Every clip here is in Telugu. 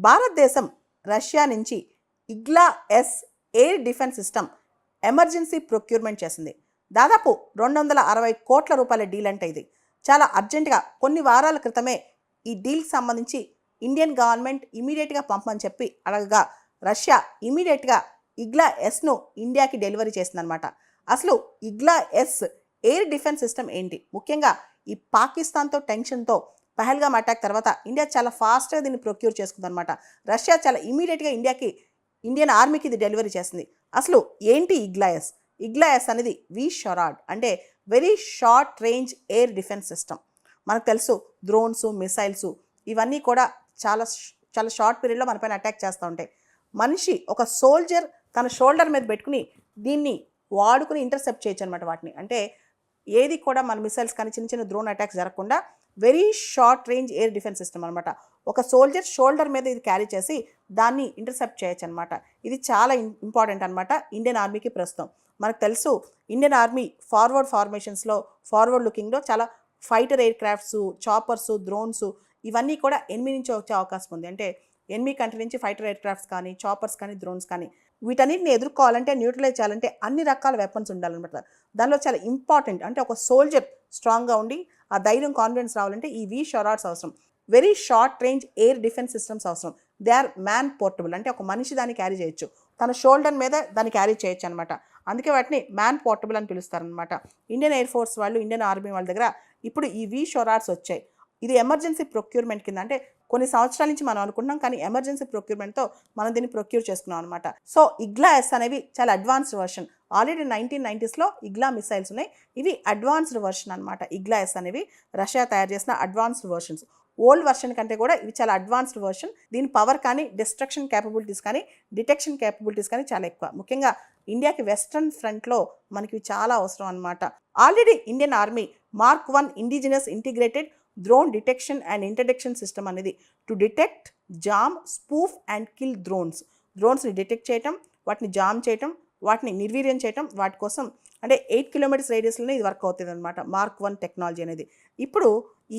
భారతదేశం రష్యా నుంచి Igla S air defence system emergency procurement చేసింది. దాదాపు 260 కోట్ల రూపాయల డీల్ అంటే ఇది చాలా అర్జెంటుగా కొన్ని వారాల క్రితమే ఈ డీల్కి సంబంధించి ఇండియన్ గవర్నమెంట్ ఇమీడియట్గా పంపమని చెప్పి అడగగా రష్యా ఇమీడియట్గా ఇగ్లా ఎస్ను ఇండియాకి డెలివరీ చేసిందనమాట. అసలు Igla S air defence system ఏంటి? ముఖ్యంగా ఈ పాకిస్తాన్తో టెన్షన్తో పహల్గామ్ అటాక్ తర్వాత ఇండియా చాలా ఫాస్ట్గా దీన్ని ప్రొక్యూర్ చేసుకుందనమాట. రష్యా చాలా ఇమీడియట్గా ఇండియన్ ఆర్మీకి ఇది డెలివరీ చేసింది. అసలు ఏంటి ఇగ్లా ఎస్? ఇగ్లా ఎస్ అనేది షరాడ్ అంటే very short range air defence system. మనకు తెలుసు డ్రోన్స్, మిసైల్స్ ఇవన్నీ కూడా చాలా చాలా షార్ట్ పీరియడ్లో మనపైన అటాక్ చేస్తూ ఉంటాయి. మనిషి ఒక సోల్జర్ తన షోల్డర్ మీద పెట్టుకుని దీన్ని వాడుకుని ఇంటర్సెప్ట్ చేయొచ్చు అనమాట. వాటిని అంటే ఏది కూడా మన మిసైల్స్ కానీ చిన్న చిన్న డ్రోన్ అటాక్స్ జరగకుండా very short range air defence system అనమాట. ఒక సోల్జర్ షోల్డర్ మీద ఇది క్యారీ చేసి దాన్ని ఇంటర్సెప్ట్ చేయొచ్చు అనమాట. ఇది చాలా ఇంపార్టెంట్ అనమాట ఇండియన్ ఆర్మీకి ప్రస్తుతం. మనకు తెలుసు ఇండియన్ ఆర్మీ ఫార్వర్డ్ ఫార్మేషన్స్లో ఫార్వర్డ్ లుకింగ్లో చాలా fighter air crafts, choppers, drones ఇవన్నీ కూడా ఎనిమి నుంచి వచ్చే అవకాశం ఉంది. అంటే ఎనిమి కంట్రీ నుంచి ఫైటర్ ఎయిర్ క్రాఫ్ట్స్ కానీ, చాపర్స్ కానీ, డ్రోన్స్ కానీ వీటన్నిటిని ఎదుర్కోవాలంటే, న్యూట్రలైజ్ చేయాలంటే అన్ని రకాల వెపన్స్ ఉండాలన్నమాట. దానిలో చాలా ఇంపార్టెంట్ అంటే ఒక సోల్జర్ స్ట్రాంగ్గా ఉండి ఆ ధైర్యం, కాన్ఫిడెన్స్ రావాలంటే ఈ షరాడ్స్ అవసరం. Very short range air defence systems అవసరం. దే ఆర్ మ్యాన్ పోర్టబుల్ అంటే ఒక మనిషి దాన్ని క్యారీ చేయొచ్చు, తన షోల్డర్ మీద దాన్ని క్యారీ చేయొచ్చు అనమాట. అందుకే వాటిని మ్యాన్ పోర్టబుల్ అని పిలుస్తారనమాట. ఇండియన్ ఎయిర్ ఫోర్స్ వాళ్ళు, ఇండియన్ ఆర్మీ వాళ్ళ దగ్గర ఇప్పుడు ఈ షరాడ్స్ వచ్చాయి. ఇది ఎమర్జెన్సీ ప్రొక్యూర్మెంట్ కింద అంటే కొన్ని సంవత్సరాల నుంచి మనం అనుకుంటున్నాం, కానీ ఎమర్జెన్సీ ప్రొక్యూర్మెంట్తో మనం దీన్ని ప్రొక్యూర్ చేసుకున్నాం అనమాట. సో ఇగ్లా ఎస్ అనేవి చాలా advanced version. Already 1990s ఇగ్లా missiles ఉన్నాయి. ఇవి అడ్వాన్స్డ్ వర్షన్ అనమాట. ఇగ్లా ఎస్ అనేవి రష్యా తయారు చేసిన అడ్వాన్స్డ్ వర్షన్స్. ఓల్డ్ వర్షన్ కంటే కూడా ఇవి చాలా అడ్వాన్స్డ్ వర్షన్. దీని పవర్ కానీ, డిస్ట్రక్షన్ క్యాపబిలిటీస్ కానీ, డిటెక్షన్ క్యాపబిలిటీస్ కానీ చాలా ఎక్కువ. ముఖ్యంగా ఇండియాకి వెస్ట్రన్ ఫ్రంట్లో మనకి చాలా అవసరం అనమాట. Already Indian army Mark 1 indigenous integrated drone detection and interdiction system అనేది to detect, jam, spoof and kill డ్రోన్స్ని డిటెక్ట్ చేయటం, వాటిని జామ్ చేయటం, వాటిని నిర్వీర్యం చేయటం, వాటి కోసం అంటే 8 kilometers రేడియస్లోనే ఇది వర్క్ అవుతుంది అనమాట. Mark 1 టెక్నాలజీ అనేది. ఇప్పుడు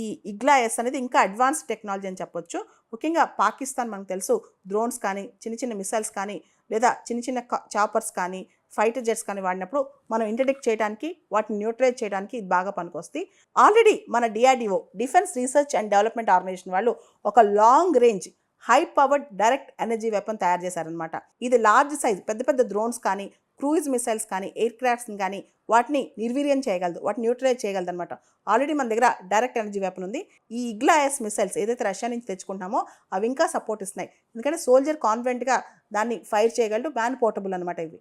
ఈ ఇగ్లా ఎస్ అనేది ఇంకా అడ్వాన్స్డ్ టెక్నాలజీ అని చెప్పొచ్చు. ముఖ్యంగా పాకిస్తాన్ మనకు తెలుసు డ్రోన్స్ కానీ, చిన్న చిన్న మిసైల్స్ కానీ, లేదా చిన్న చిన్న చాపర్స్ కానీ, ఫైటర్ జెట్స్ కానీ వాడినప్పుడు మనం ఇంటర్డిక్ట్ చేయడానికి, వాటిని న్యూట్రలైజ్ చేయడానికి ఇది బాగా పనికొస్తుంది. ఆల్రెడీ మన DRDO defence research and development organisation వాళ్ళు ఒక long range high powered direct energy weapon తయారు చేశారనమాట. ఇది లార్జ్ సైజ్ పెద్ద పెద్ద డ్రోన్స్ కానీ, క్రూయిజ్ మిసైల్స్ కానీ, ఎయిర్ క్రాఫ్ట్స్ని కానీ వాటిని నిర్వీర్యం చేయగలదు, వాటిని న్యూట్రలైజ్ చేయగలదు అనమాట. ఆల్రెడీ మన దగ్గర డైరెక్ట్ ఎనర్జీ వెపన్ ఉంది. ఈ ఇగ్లా ఎస్ మిసైల్స్ ఏదైతే రష్యా నుంచి తెచ్చుకుంటామో అవి ఇంకా సపోర్ట్ ఇస్తున్నాయి. ఎందుకంటే సోల్జర్ కాన్ఫిడెంట్గా దాన్ని ఫైర్ చేయగలడు, మ్యాన్ పోర్టబుల్ అనమాట ఇవి.